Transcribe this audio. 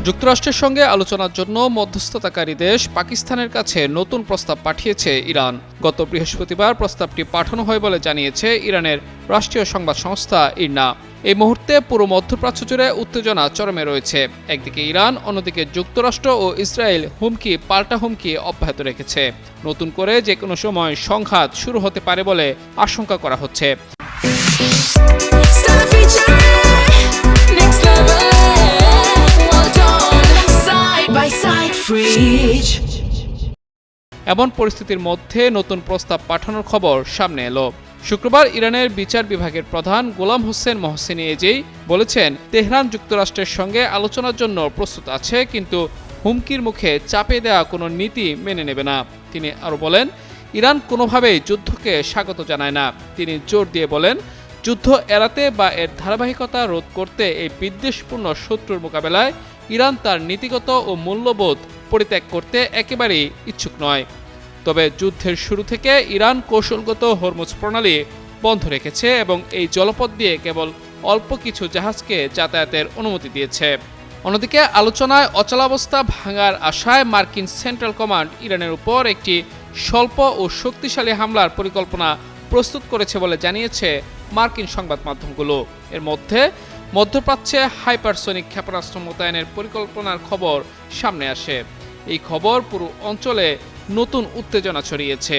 যুক্তরাষ্ট্রের সঙ্গে আলোচনার জন্য মধ্যস্থতাকারী দেশ পাকিস্তানের কাছে নতুন প্রস্তাব পাঠিয়েছে ইরান। গত বৃহস্পতিবার প্রস্তাবটি পাঠানো হয় বলে জানিয়েছে ইরানের রাষ্ট্রীয় সংবাদ সংস্থা ইরনা। এই মুহূর্তে পুরো মধ্যপ্রাচ্য জুড়ে উত্তেজনা চরমে রয়েছে। একদিকে ইরান, অন্যদিকে যুক্তরাষ্ট্র ও ইসরায়েল হুমকি পাল্টা হুমকি অব্যাহত রেখেছে। নতুন করে যে কোনো সময় সংঘাত শুরু হতে পারে বলে আশঙ্কা করা হচ্ছে। এমন পরিস্থিতির মধ্যে নতুন প্রস্তাব পাঠানোর খবর সামনে এলো। শুক্রবার ইরানের বিচার বিভাগের প্রধান গোলাম হোসেন মহসেনি এজেই বলেছেন, তেহরান যুক্তরাষ্ট্রের সঙ্গে আলোচনার জন্য প্রস্তুত আছে, কিন্তু হুমকির মুখে চাপে দেওয়া কোনো নীতি মেনে নেবে না। তিনি আরও বলেন, ইরান কোনোভাবেই যুদ্ধকে স্বাগত জানায় না। তিনি জোর দিয়ে বলেন, যুদ্ধ এড়াতে বা এর ধারাবাহিকতা রোধ করতে এই বিদ্বেষপূর্ণ শত্রুর মোকাবেলায় ইরান তার নীতিগত ও মূল্যবোধ পরিত্যাগ করতে একেবারেই ইচ্ছুক নয়। তবে যুদ্ধের শুরু থেকে ইরান কৌশলগত হরমুজ প্রণালী বন্ধ রেখেছে এবং এই জলপথ দিয়ে কেবল অল্প কিছু জাহাজকে যাতায়াতের অনুমতি দিয়েছে। অন্যদিকে আলোচনায় অচলাবস্থা ভাঙার আশায় মার্কিন সেন্ট্রাল কমান্ড ইরানের উপর একটি স্বল্প ও শক্তিশালী হামলার পরিকল্পনা প্রস্তুত করেছে বলে জানিয়েছে মার্কিন সংবাদ মাধ্যমগুলো। এর মধ্যে মধ্যপ্রাচ্যে হাইপারসনিক ক্ষেপণাস্ত্র মোতায়েনের পরিকল্পনার খবর সামনে আসে। এই খবর পুরো অঞ্চলে নতুন উত্তেজনা ছড়িয়েছে।